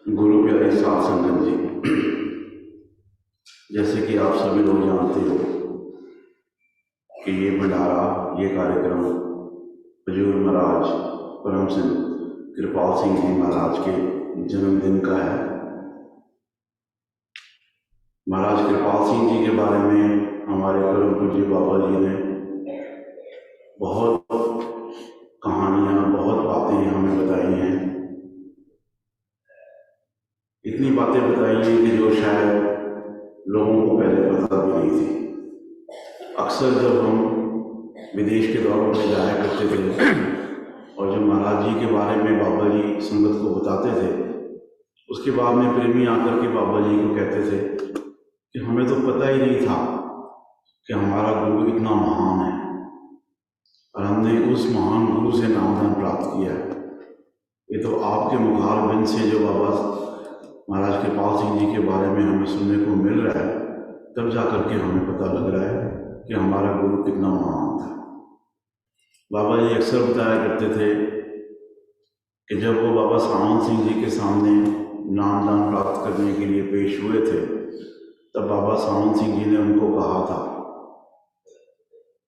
गुरु प्यारे साध संगत जी, जैसे कि आप सभी लोग जानते हो कि ये भंडारा, ये कार्यक्रम हजूर महाराज परम सिंह कृपाल सिंह जी महाराज के जन्मदिन का है। महाराज कृपाल सिंह जी के बारे में हमारे परम पूज्य बाबा जी ने बहुत कहानियाँ, बहुत बातें हमें बताई हैं। इतनी बातें बताई हैं कि जो शायद लोगों को पहले पता भी नहीं थी। अक्सर जब हम विदेश के दौरों में जाया करते थे और जब महाराज जी के बारे में बाबा जी संगत को बताते थे, उसके बाद में प्रेमी आकर के बाबा जी को कहते थे कि हमें तो पता ही नहीं था कि हमारा गुरु इतना महान है और हमने उस महान गुरु से नामदान प्राप्त किया है। ये तो आपके मुखार बिंद से जो बाबा महाराज कृपाल सिंह जी के बारे में हमें सुनने को मिल रहा है, तब जाकर के हमें पता लग रहा है कि हमारा गुरु कितना महान था। बाबा जी अक्सर बताया करते थे कि जब वो बाबा सावंत सिंह जी के सामने नामदान प्राप्त करने के लिए पेश हुए थे, तब बाबा सावंत सिंह जी ने उनको कहा था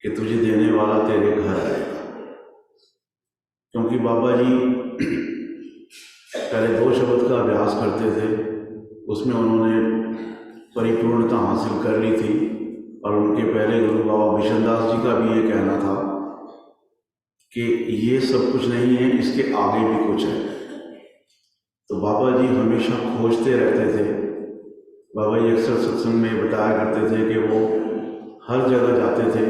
कि तुझे देने वाला तेरे घर आएगा। क्योंकि बाबा जी पहले 2 शब्द का अभ्यास करते थे, उसमें उन्होंने परिपूर्णता हासिल कर ली थी। और उनके पहले गुरु बाबा बिशनदास जी का भी ये कहना था कि ये सब कुछ नहीं है, इसके आगे भी कुछ है। तो बाबा जी हमेशा खोजते रहते थे। बाबा जी अक्सर सत्संग में बताया करते थे कि वो हर जगह जाते थे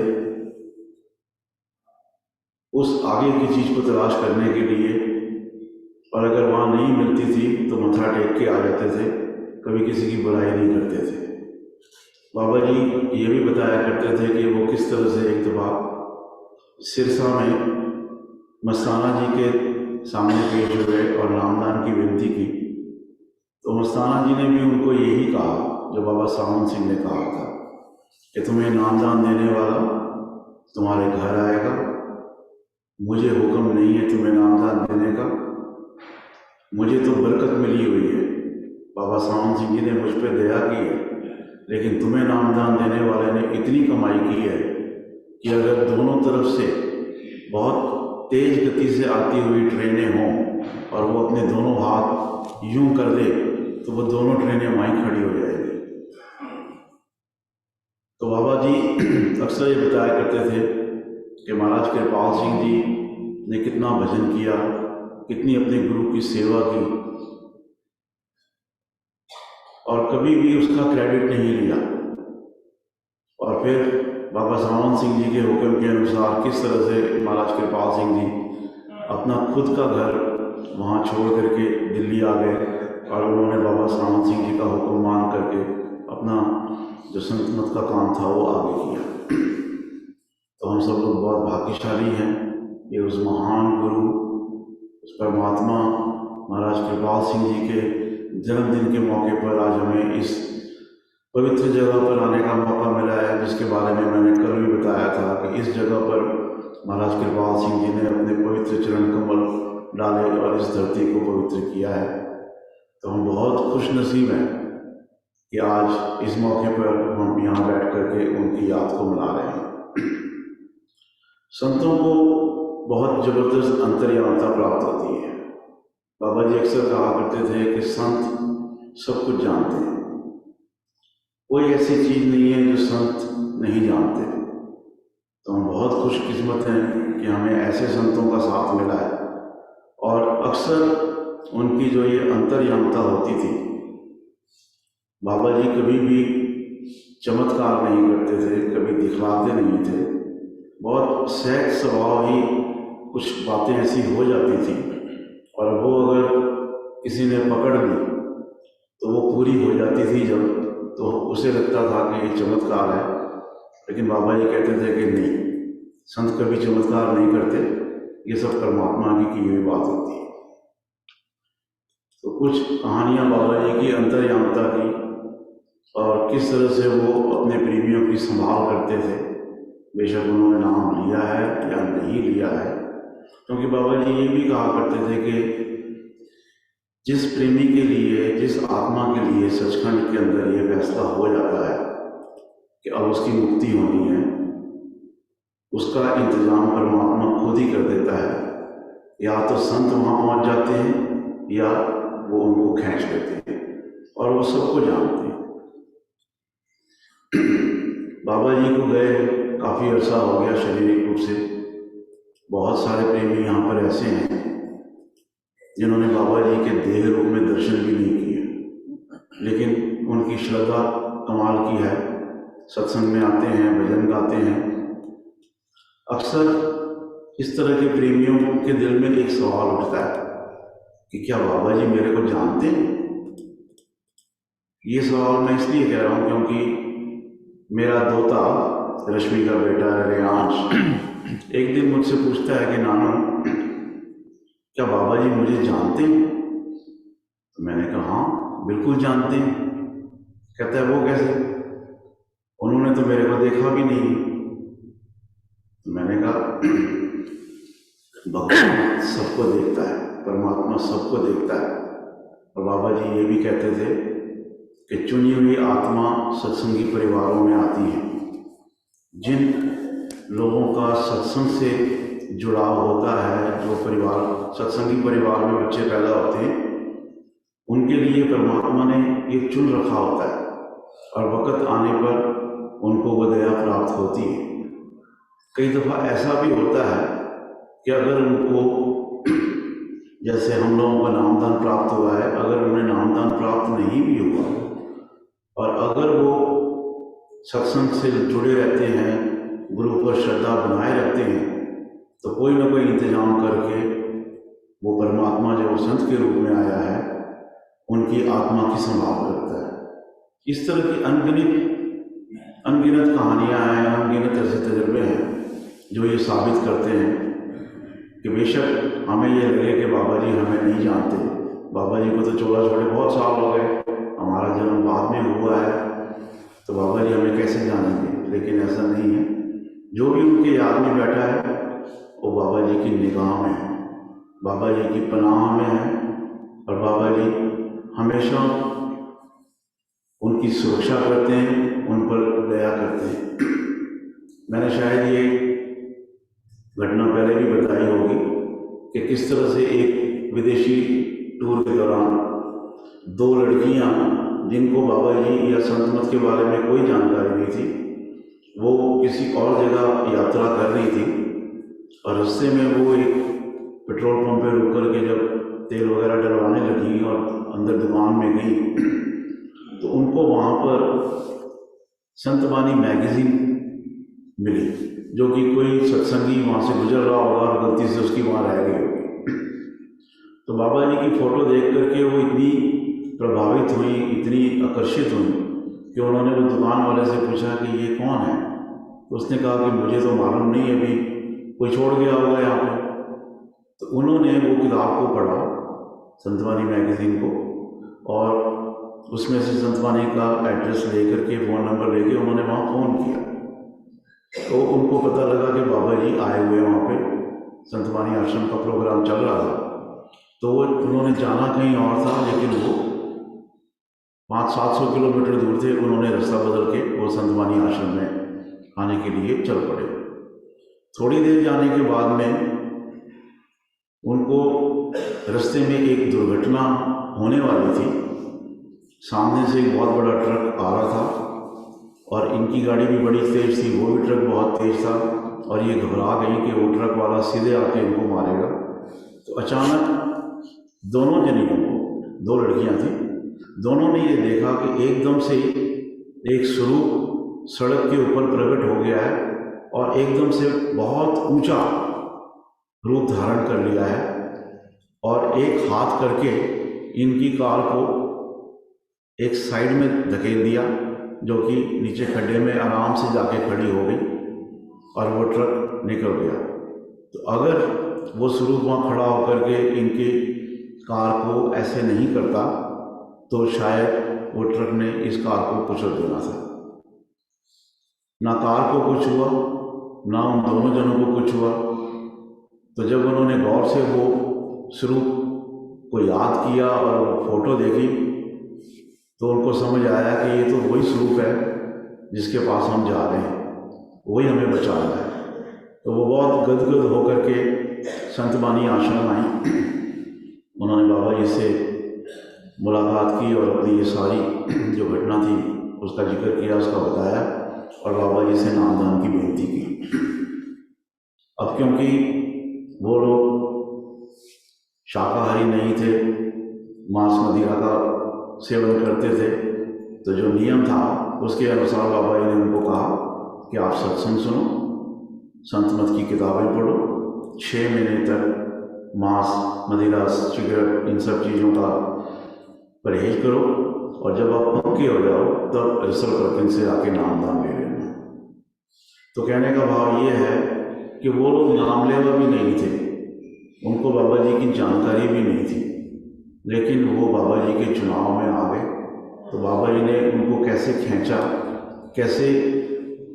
उस आगे की चीज़ को तलाश करने के लिए, और अगर वहाँ नहीं मिलती थी तो मत्था टेक के आ जाते थे, कभी किसी की बुराई नहीं करते थे। बाबा जी ये भी बताया करते थे कि वो किस तरह से एक दफ़ा सिरसा में मस्ताना जी के सामने पेश हुए और नामदान की विनती की, तो मस्ताना जी ने भी उनको यही कहा जो बाबा सावंत सिंह ने कहा था कि तुम्हें नामदान देने वाला तुम्हारे घर आएगा। मुझे हुक्म नहीं है तुम्हें नामदान देने का, मुझे तो बरकत मिली हुई है। बाबा सावंत सिंह जी ने मुझ पर दया की है, लेकिन तुम्हें नामदान देने वाले ने इतनी कमाई की है कि अगर दोनों तरफ से बहुत तेज गति से आती हुई ट्रेनें हों और वो अपने दोनों हाथ यूं कर दे तो वो दोनों ट्रेनें वहीं खड़ी हो जाएगी। तो बाबा जी अक्सर ये बताया करते थे कि महाराज कृपाल सिंह जी ने कितना भजन किया, कितनी अपने गुरु की सेवा की, और कभी भी उसका क्रेडिट नहीं लिया। और फिर बाबा सावंत सिंह जी के हुक्म के अनुसार किस तरह से महाराज कृपाल सिंह जी अपना खुद का घर वहाँ छोड़ करके दिल्ली आ गए और उन्होंने बाबा सावंत सिंह जी का हुक्म मान करके अपना जो संतमत का काम था वो आगे किया। तो हम सब लोग बहुत भाग्यशाली हैं कि उस महान गुरु, उस परमात्मा महाराज कृपाल सिंह जी के जन्मदिन के मौके पर आज हमें इस पवित्र जगह पर आने का मौका मिला है, जिसके बारे में मैंने कल भी बताया था कि इस जगह पर महाराज कृपाल सिंह जी ने अपने पवित्र चरण कमल डाले और इस धरती को पवित्र किया है। तो हम बहुत खुश नसीब हैं कि आज इस मौके पर हम यहाँ बैठ करके उनकी याद को मना रहे हैं। संतों को बहुत ज़बरदस्त अंतर्यामिता प्राप्त होती है। बाबा जी अक्सर कहा करते थे कि संत सब कुछ जानते हैं, कोई ऐसी चीज़ नहीं है जो संत नहीं जानते। तो हम बहुत खुशकिस्मत हैं कि हमें ऐसे संतों का साथ मिला है। और अक्सर उनकी जो ये अंतर्यामिता होती थी, बाबा जी कभी भी चमत्कार नहीं करते थे, कभी दिखलाते नहीं थे। बहुत सहज स्वभाव ही कुछ बातें ऐसी हो जाती थी और वो अगर किसी ने पकड़ ली तो वो पूरी हो जाती थी जब, तो उसे लगता था कि ये चमत्कार है। लेकिन बाबा जी कहते थे कि नहीं, संत कभी चमत्कार नहीं करते, ये सब परमात्मा की हुई बात होती है। तो कुछ कहानियाँ बाबा जी की अंतर्यामिता की और किस तरह से वो अपने प्रेमियों की संभाल करते थे, बेशक उन्होंने नाम लिया है या नहीं लिया है। क्योंकि बाबा जी ये भी कहा करते थे कि जिस प्रेमी के लिए, जिस आत्मा के लिए सचखंड के अंदर ये फैसला हो जाता है कि अब उसकी मुक्ति होनी है, उसका इंतजाम परमात्मा खुद ही कर देता है। या तो संत वहाँ पहुँच जाते हैं या वो उनको खींच लेते हैं, और वो सबको जानते हैं। बाबा जी को गए काफ़ी अर्सा हो गया शारीरिक रूप से। बहुत सारे प्रेमी यहाँ पर ऐसे हैं जिन्होंने बाबा जी के देह रूप में दर्शन भी नहीं किए, लेकिन उनकी श्रद्धा कमाल की है। सत्संग में आते हैं, भजन गाते हैं। अक्सर इस तरह के प्रेमियों के दिल में एक सवाल उठता है कि क्या बाबा जी मेरे को जानते हैं? ये सवाल मैं इसलिए कह रहा हूँ क्योंकि मेरा दोता, रश्मि का बेटा रेयांश, एक दिन मुझसे पूछता है कि नानू, क्या बाबा जी मुझे जानते हैं? तो मैंने कहा हाँ बिल्कुल जानते हैं। कहता है वो कैसे? उन्होंने तो मेरे को देखा भी नहीं। तो मैंने कहा भगवान सबको देखता है, परमात्मा सबको देखता है। और बाबा जी ये भी कहते थे कि चुनी हुई आत्मा सत्संगी परिवारों में आती है। जिन लोगों का सत्संग से जुड़ाव होता है, जो परिवार, सत्संगी परिवार में बच्चे पैदा होते हैं, उनके लिए परमात्मा ने एक चुन रखा होता है, और वक़्त आने पर उनको वो दया प्राप्त होती है। कई दफ़ा ऐसा भी होता है कि अगर उनको, जैसे हम लोगों को नामदान प्राप्त हुआ है, अगर उन्हें नामदान प्राप्त नहीं भी हुआ और अगर वो सत्संग से जुड़े रहते हैं, गुरु पर श्रद्धा बनाए रखते हैं, तो कोई ना कोई इंतजाम करके वो परमात्मा जो संत के रूप में आया है, उनकी आत्मा की संभाल करता है। इस तरह की अनगिनत कहानियाँ हैं, अनगिनत ऐसे तजुर्बे हैं जो ये साबित करते हैं कि बेशक हमें ये लगे कि बाबा जी हमें नहीं जानते, बाबा जी को तो चोला छोड़े बहुत साल हो गए, हमारा जन्म बाद में हुआ है, तो बाबा जी हमें कैसे जानेंगे? लेकिन ऐसा नहीं है। जो भी उनके याद में बैठा है वो बाबा जी की निगाह में है, बाबा जी की पनाह में है, और बाबा जी हमेशा उनकी सुरक्षा करते हैं, उन पर दया करते हैं। मैंने शायद ये घटना पहले भी बताई होगी कि किस तरह से एक विदेशी टूर के दौरान दो लड़कियां, जिनको बाबा जी या संत मत के बारे में कोई जानकारी नहीं थी, वो किसी और जगह यात्रा कर रही थी, और रास्ते में वो एक पेट्रोल पंप पे रुक कर के जब तेल वगैरह डलवाने लगी और अंदर दुकान में गई, तो उनको वहाँ पर संतवाणी मैगजीन मिली, जो कि कोई सत्संगी वहाँ से गुजर रहा होगा और गलती से उसकी वहाँ रह गई होगी। तो बाबा जी की फ़ोटो देख करके वो इतनी प्रभावित हुई, इतनी आकर्षित हुई कि उन्होंने वो दुकान वाले से पूछा कि ये कौन है? तो उसने कहा कि मुझे तो मालूम नहीं, अभी कोई छोड़ गया होगा यहाँ पे। तो उन्होंने वो किताब को पढ़ा, संतवाणी मैगजीन को, और उसमें से संतवाणी का एड्रेस लेकर के, फ़ोन नंबर लेके उन्होंने वहाँ फ़ोन किया। तो उनको पता लगा कि बाबा जी आए हुए वहाँ पे, संतवाणी आश्रम का प्रोग्राम चल रहा था। तो उन्होंने जाना कहीं और था, लेकिन वो 500-700 किलोमीटर दूर थे। उन्होंने रास्ता बदल के वो संतवाणी आश्रम में आने के लिए चल पड़े। थोड़ी देर जाने के बाद में उनको रास्ते में एक दुर्घटना होने वाली थी। सामने से एक बहुत बड़ा ट्रक आ रहा था, और इनकी गाड़ी भी बड़ी तेज़ थी, वो भी ट्रक बहुत तेज़ था, और ये घबरा गई कि वो ट्रक वाला सीधे आके इनको मारेगा। तो अचानक दोनों जनियों को, दो लड़कियां थी, दोनों ने ये देखा कि एकदम से एक स्वरूप सड़क के ऊपर प्रकट हो गया है, और एकदम से बहुत ऊंचा रूप धारण कर लिया है, और एक हाथ करके इनकी कार को एक साइड में धकेल दिया, जो कि नीचे खड्डे में आराम से जाके खड़ी हो गई, और वो ट्रक निकल गया। तो अगर वो स्वरूप वहाँ खड़ा होकर के इनकी कार को ऐसे नहीं करता, तो शायद वो ट्रक ने इस कार को कुचल देना था। ना कार को कुछ हुआ, ना उन दोनों जनों को कुछ हुआ। तो जब उन्होंने गौर से वो स्वरूप को याद किया और वो फ़ोटो देखी तो उनको समझ आया कि ये तो वही स्वरूप है जिसके पास हम जा रहे हैं, वही हमें बचा रहा है। तो वो बहुत गदगद होकर के संत बानी आश्रम आई। उन्होंने बाबा जी से मुलाकात की और अपनी ये सारी जो घटना थी उसका जिक्र किया, उसका बताया और बाबा जी से नामदान की बेनती की। अब क्योंकि वो लोग शाकाहारी नहीं थे, मांस मदिरा का सेवन करते थे, तो जो नियम था उसके अनुसार बाबा जी ने उनको कहा कि आप सत्संग सुनो, संत मत की किताबें पढ़ो, 6 महीने तक मांस मदिरा सिगरेट इन सब चीज़ों का परहेज करो और जब आप पक्के हो जाओ तब रिसर्व परकिन से आके नामदान ले लेना। तो कहने का भाव ये है कि वो लोग नाम लेवा भी नहीं थे, उनको बाबा जी की जानकारी भी नहीं थी, लेकिन वो बाबा जी के चुनाव में आ गए। तो बाबा जी ने उनको कैसे खींचा, कैसे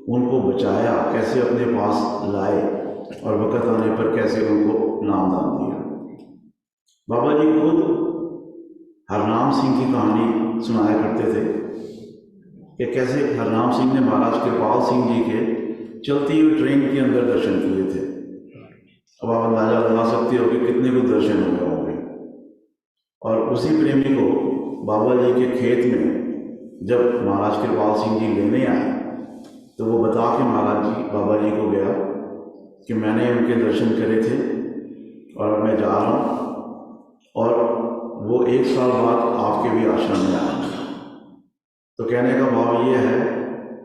उनको बचाया, कैसे अपने पास लाए और वक़्त आने पर कैसे उनको नामदान दिया। बाबा जी खुद हरनाम सिंह की कहानी सुनाया करते थे कि कैसे हरनाम सिंह ने महाराज कृपाल सिंह जी के चलती हुई ट्रेन के अंदर दर्शन किए थे। अब आप अंदाजा लगा सकते हो कि कितने को दर्शन हो गए होंगे। और उसी प्रेमी को बाबा जी के खेत में जब महाराज कृपाल सिंह जी लेने आए तो वो बता के महाराज जी बाबा जी को गया कि मैंने उनके दर्शन करे थे और मैं जा रहा हूँ और वो 1 साल बाद आपके भी आश्रम में आए। तो कहने का भाव ये है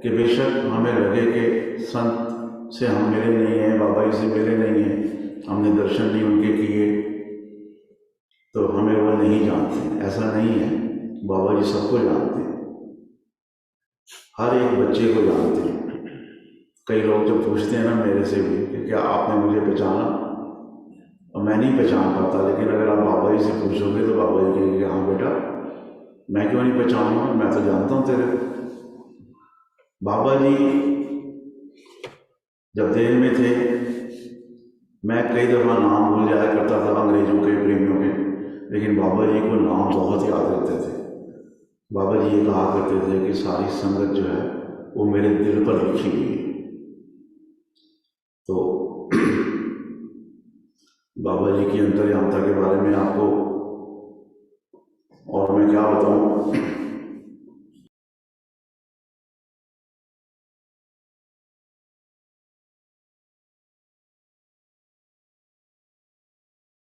कि बेशक हमें लगे कि संत से हम मिले नहीं हैं, बाबा जी से मिले नहीं हैं, हमने दर्शन नहीं उनके किए तो हमें वो नहीं जानते, ऐसा नहीं है। बाबा जी सबको जानते हैं, हर एक बच्चे को जानते हैं। कई लोग जब पूछते हैं ना मेरे से भी कि क्या आपने मुझे पहचाना, और मैं नहीं पहचान पाता, लेकिन अगर आप बाबा जी से पूछोगे तो बाबा जी कहेंगे हाँ बेटा, मैं क्यों नहीं पहचानूंगा, मैं तो जानता हूँ तेरे। बाबा जी जब देह में थे मैं कई दफ़ा नाम भूल जाया करता था अंग्रेज़ों के प्रेमियों के, लेकिन बाबा जी को नाम बहुत याद रहते थे। बाबा जी ये कहा करते थे कि सारी संगत जो है वो मेरे दिल पर लिखी हुई है। तो बाबा जी की अंतर्यामता के बारे में आपको और मैं क्या बताऊं।